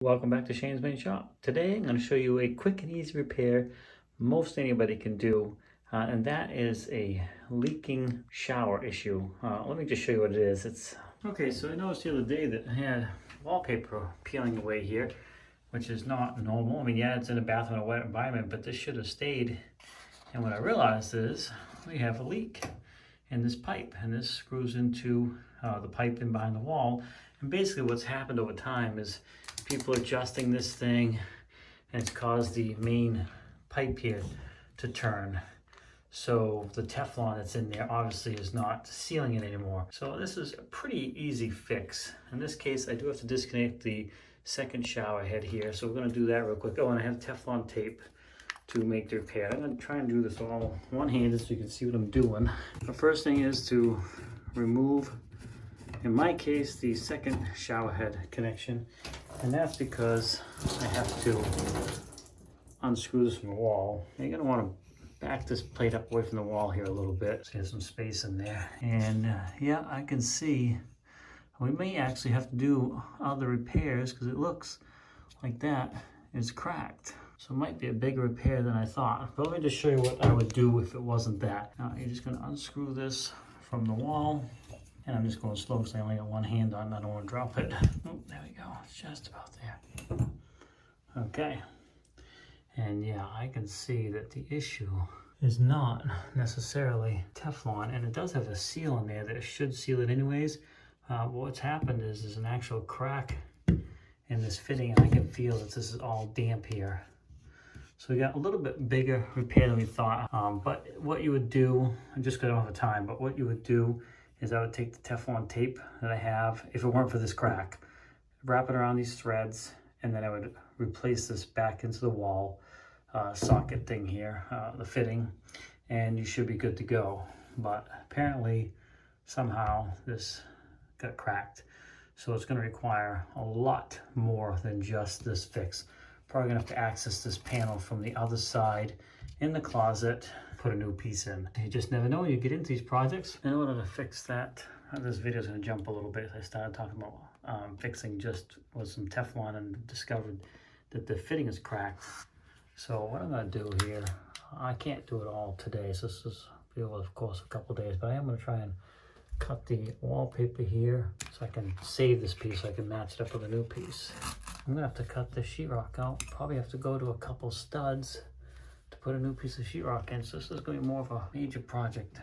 Welcome back to Shane's Main Shop. Today I'm going to show you a quick and easy repair most anybody can do, and that is a leaking shower issue. Let me just show you what it is. Okay, so I noticed the other day that I had wallpaper peeling away here, which is not normal. I mean, yeah, it's in a bathroom in a wet environment, but this should have stayed. And what I realized is we have a leak in this pipe, and this screws into the pipe in behind the wall. And basically what's happened over time is people adjusting this thing, and it's caused the main pipe here to turn. So the Teflon that's in there obviously is not sealing it anymore. So this is a pretty easy fix. In this case, I do have to disconnect the second shower head here. So we're gonna do that real quick. Oh, and I have Teflon tape to make the repair. I'm gonna try and do this all one-handed so you can see what I'm doing. The first thing is to remove, in my case, the second shower head connection. And that's because I have to unscrew this from the wall. You're gonna wanna back this plate up away from the wall here a little bit so there's some space in there. And yeah, I can see we may actually have to do other repairs because it looks like that is cracked. So it might be a bigger repair than I thought. But let me just show you what I would do if it wasn't that. Now you're just gonna unscrew this from the wall. And I'm just going slow because I only got one hand on it. I don't want to drop it. Oh, there we go. It's just about there. Okay. And yeah, I can see that the issue is not necessarily Teflon. And it does have a seal in there that it should seal it anyways. But what's happened is there's an actual crack in this fitting. And I can feel that this is all damp here. So we got a little bit bigger repair than we thought. But what you would do, just because I don't have time, but what you would do is I would take the Teflon tape that I have, if it weren't for this crack, wrap it around these threads, and then I would replace this back into the wall socket thing here, the fitting, and you should be good to go. But apparently, somehow, this got cracked. So it's gonna require a lot more than just this fix. Probably gonna have to access this panel from the other side in the closet, put a new piece in. You just never know when you get into these projects. In order to fix that, this video is going to jump a little bit. I started talking about fixing just with some Teflon and discovered that the fitting is cracked. So what I'm going to do here, I can't do it all today, so this is, of course, a couple days, but I am going to try and cut the wallpaper here so I can save this piece so I can match it up with a new piece. I'm going to have to cut the sheetrock out. Probably have to go to a couple studs to put a new piece of sheetrock in. So this is going to be more of a major project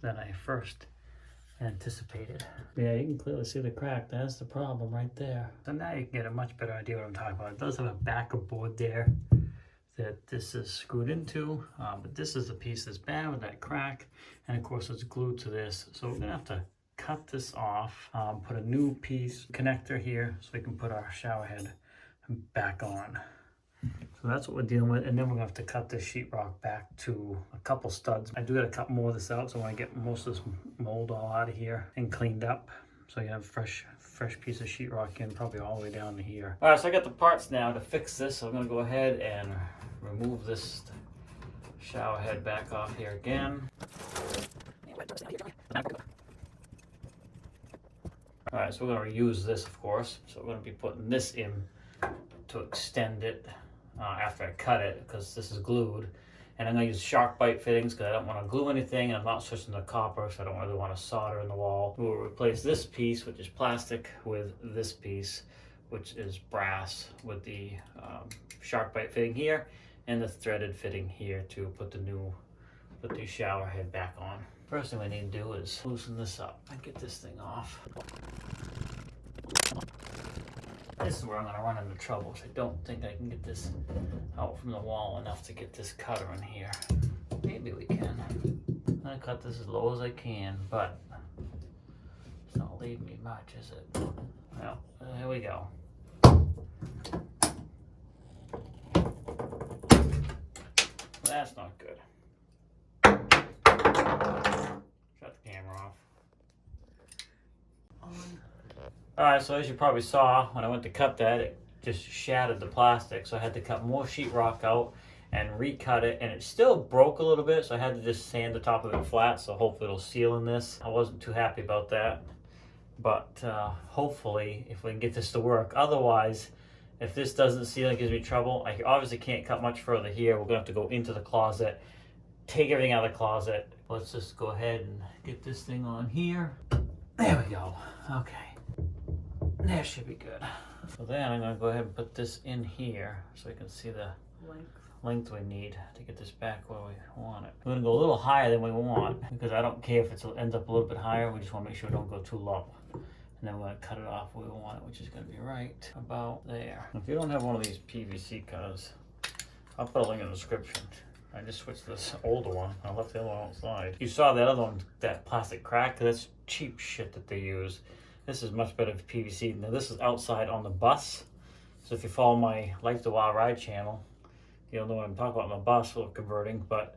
than I first anticipated. Yeah, you can clearly see the crack. That's the problem right there. So now you can get a much better idea what I'm talking about. It does have a backer board there that this is screwed into, but this is the piece that's bad with that crack, and of course it's glued to this. So we're gonna have to cut this off, put a new piece connector here so we can put our shower head back on. So that's what we're dealing with, and then we're gonna have to cut this sheetrock back to a couple studs. I do gotta cut more of this out, so I wanna get most of this mold all out of here and cleaned up. So you have a fresh piece of sheetrock in, probably all the way down to here. All right, so I got the parts now to fix this. So I'm gonna go ahead and remove this shower head back off here again. All right, so we're gonna reuse this, of course. So we're gonna be putting this in to extend it after I cut it, because this is glued. And I'm gonna use SharkBite fittings because I don't want to glue anything, and I'm not switching to copper, so I don't really want to solder in the wall. We'll replace this piece, which is plastic, with this piece, which is brass, with the SharkBite fitting here and the threaded fitting here to put the shower head back on. First thing we need to do is loosen this up and get this thing off. This is where I'm going to run into trouble, because I don't think I can get this out from the wall enough to get this cutter in here. Maybe we can. I'm going to cut this as low as I can, but it's not leaving me much, is it? Well, here we go. That's not good. Shut the camera off. Alright, so as you probably saw, when I went to cut that, it just shattered the plastic. So I had to cut more sheetrock out and recut it, and it still broke a little bit, so I had to just sand the top of it flat, so hopefully it'll seal in this. I wasn't too happy about that, but hopefully if we can get this to work. Otherwise, If this doesn't seal, it gives me trouble. I obviously can't cut much further here. We're gonna have to go into the closet, take everything out of the closet. Let's just go ahead and get this thing on here. There we go. Okay. That should be good. So then I'm gonna go ahead and put this in here so we can see the length we need to get this back where we want it. We're gonna go a little higher than we want because I don't care if it ends up a little bit higher. We just wanna make sure we don't go too low. And then we're gonna cut it off where we want it, which is gonna be right about there. If you don't have one of these PVC cutters, I'll put a link in the description. I just switched this older one. I left the other one outside. You saw that other one, that plastic crack, that's cheap shit that they use. This is much better for PVC. Now this is outside on the bus. So if you follow my Life the Wild Ride channel, you'll know what I'm talking about on the bus for converting. But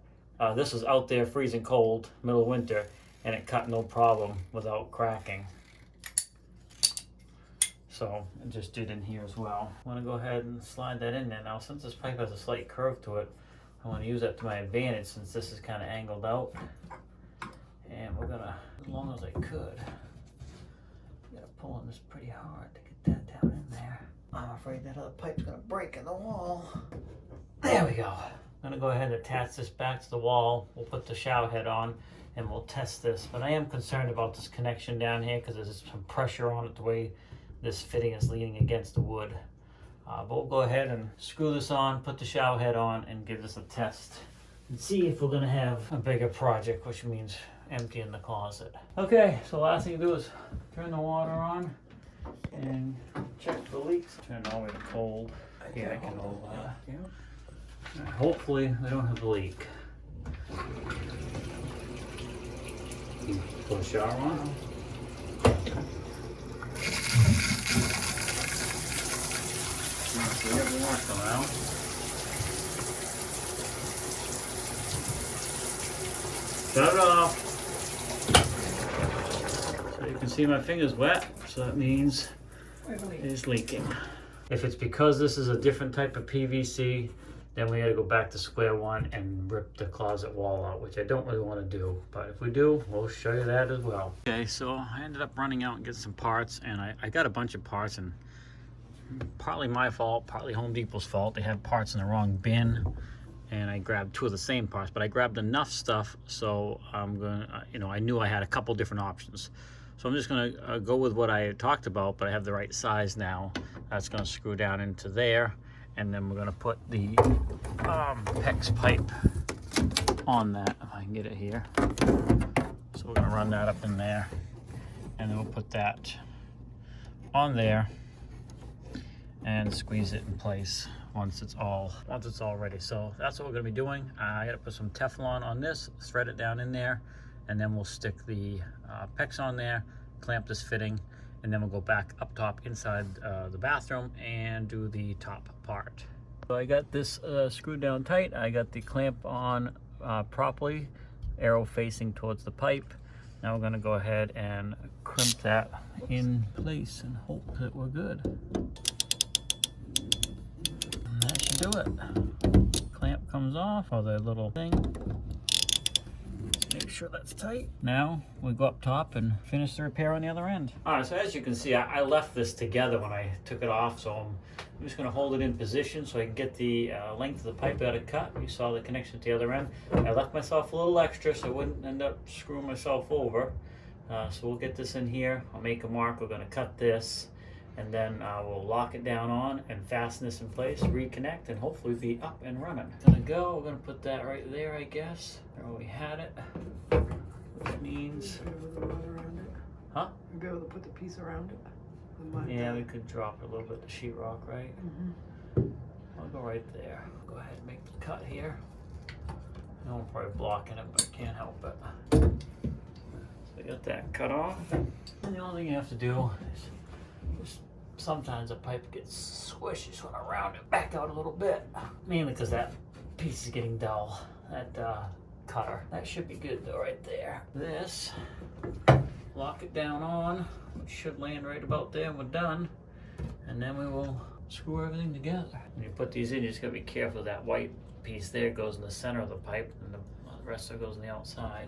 this is out there freezing cold, middle of winter, and it cut no problem without cracking. So I just did in here as well. I want to go ahead and slide that in there. Now since this pipe has a slight curve to it, I want to use that to my advantage since this is kind of angled out. And we're gonna, as long as I could, gotta pull on this pretty hard to get that down in there. I'm afraid that other pipe's gonna break in the wall. There we go. I'm gonna go ahead and attach this back to the wall. We'll put the shower head on and we'll test this. But I am concerned about this connection down here because there's some pressure on it the way this fitting is leaning against the wood. But we'll go ahead and screw this on, put the shower head on, and give this a test. And see if we're gonna have a bigger project, which means emptying the closet. Okay, so last thing to do is turn the water on and check the leaks. Turn it all the way to cold. Yeah, I can hold that. Yeah. Hopefully they don't have a leak. Put the shower on. Shut it off. So you can see my finger's wet, so that means it's leaking. If it's because this is a different type of PVC, then we gotta go back to square one and rip the closet wall out, which I don't really wanna do. But if we do, we'll show you that as well. Okay, so I ended up running out and getting some parts, and I got a bunch of parts, and partly my fault, partly Home Depot's fault. They had parts in the wrong bin, and I grabbed two of the same parts, but I grabbed enough stuff, so I'm gonna, I knew I had a couple different options. So I'm just gonna go with what I talked about, but I have the right size now. That's gonna screw down into there, and then we're gonna put the PEX pipe on that, if I can get it here. So we're gonna run that up in there, and then we'll put that on there and squeeze it in place once it's all ready. So that's what we're gonna be doing. I gotta put some Teflon on this, thread it down in there, and then we'll stick the PEX on there, clamp this fitting, and then we'll go back up top inside the bathroom and do the top part. So I got this screwed down tight. I got the clamp on properly, arrow facing towards the pipe. Now we're gonna go ahead and crimp that in place and hope that we're good. And that should do it. Clamp comes off, or the little thing. Make sure that's tight. Now we go up top and finish the repair on the other end. All right, so as you can see, I left this together when I took it off, so I'm just gonna hold it in position so I can get the length of the pipe out of cut. You saw the connection to the other end. I left myself a little extra so I wouldn't end up screwing myself over. So we'll get this in here. I'll make a mark. We're gonna cut this, and then we'll lock it down on and fasten this in place, reconnect, and hopefully be up and running. We're gonna put that right there, I guess. There we had it. Which means, huh? You'll be able to put the piece around it. Yeah, we could drop it a little bit to sheetrock, right? Mm-hmm. I'll go right there. Go ahead and make the cut here. I'm probably blocking it, but I can't help it. So I got that cut off. And the only thing you have to do is sometimes a pipe gets squishy, so I round it back out a little bit. Mainly because that piece is getting dull. That cutter. That should be good though, right there. This, lock it down on, which should land right about there, and we're done. And then we will screw everything together. When you put these in, you just gotta be careful. That white piece there goes in the center of the pipe, and the compressor goes on the outside.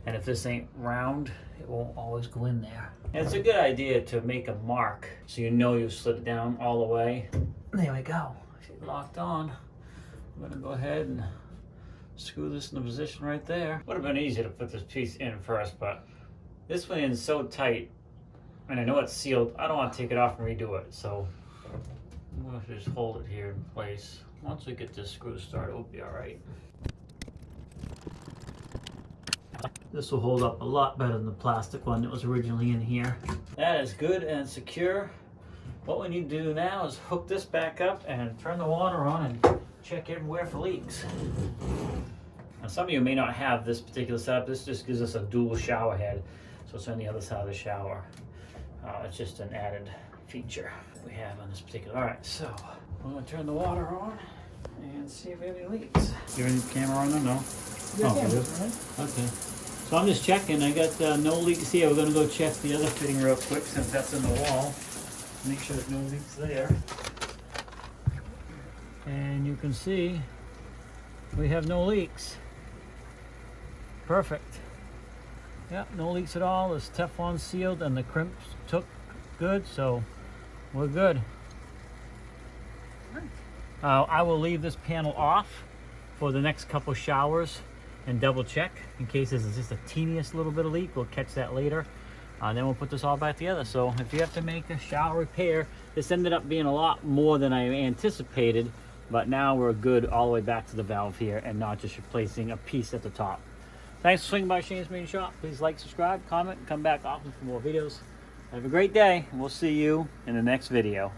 And if this ain't round, it won't always go in there. And it's a good idea to make a mark so you know you slid it down all the way. There we go. She's locked on. I'm gonna go ahead and screw this in the position right there. Would have been easy to put this piece in first, but this went in so tight, and I know it's sealed. I don't want to take it off and redo it, so I'm going to just hold it here in place. Once we get this screw started, we'll be all right. This will hold up a lot better than the plastic one that was originally in here. That is good and secure. What we need to do now is hook this back up and turn the water on and check everywhere for leaks. Now, some of you may not have this particular setup. This just gives us a dual shower head, so it's on the other side of the shower. It's just an added feature that we have on this particular. All right, so I'm gonna turn the water on and see if we have any leaks. You have any camera on there? No? Your Oh, camera's it is? running. Okay. So I'm just checking. I got no leaks here. We're gonna go check the other fitting real quick since that's in the wall. Make sure there's no leaks there. And you can see we have no leaks. Perfect. Yeah, no leaks at all. It's Teflon sealed and the crimps took good, so we're good. I will leave this panel off for the next couple showers and double check in case this is just a teeniest little bit of leak. We'll catch that later. Then we'll put this all back together. So if you have to make a shower repair, this ended up being a lot more than I anticipated, but now we're good all the way back to the valve here and not just replacing a piece at the top. Thanks for swinging by Shane's Marine Shop. Please like, subscribe, comment, and come back often for more videos. Have a great day, and we'll see you in the next video.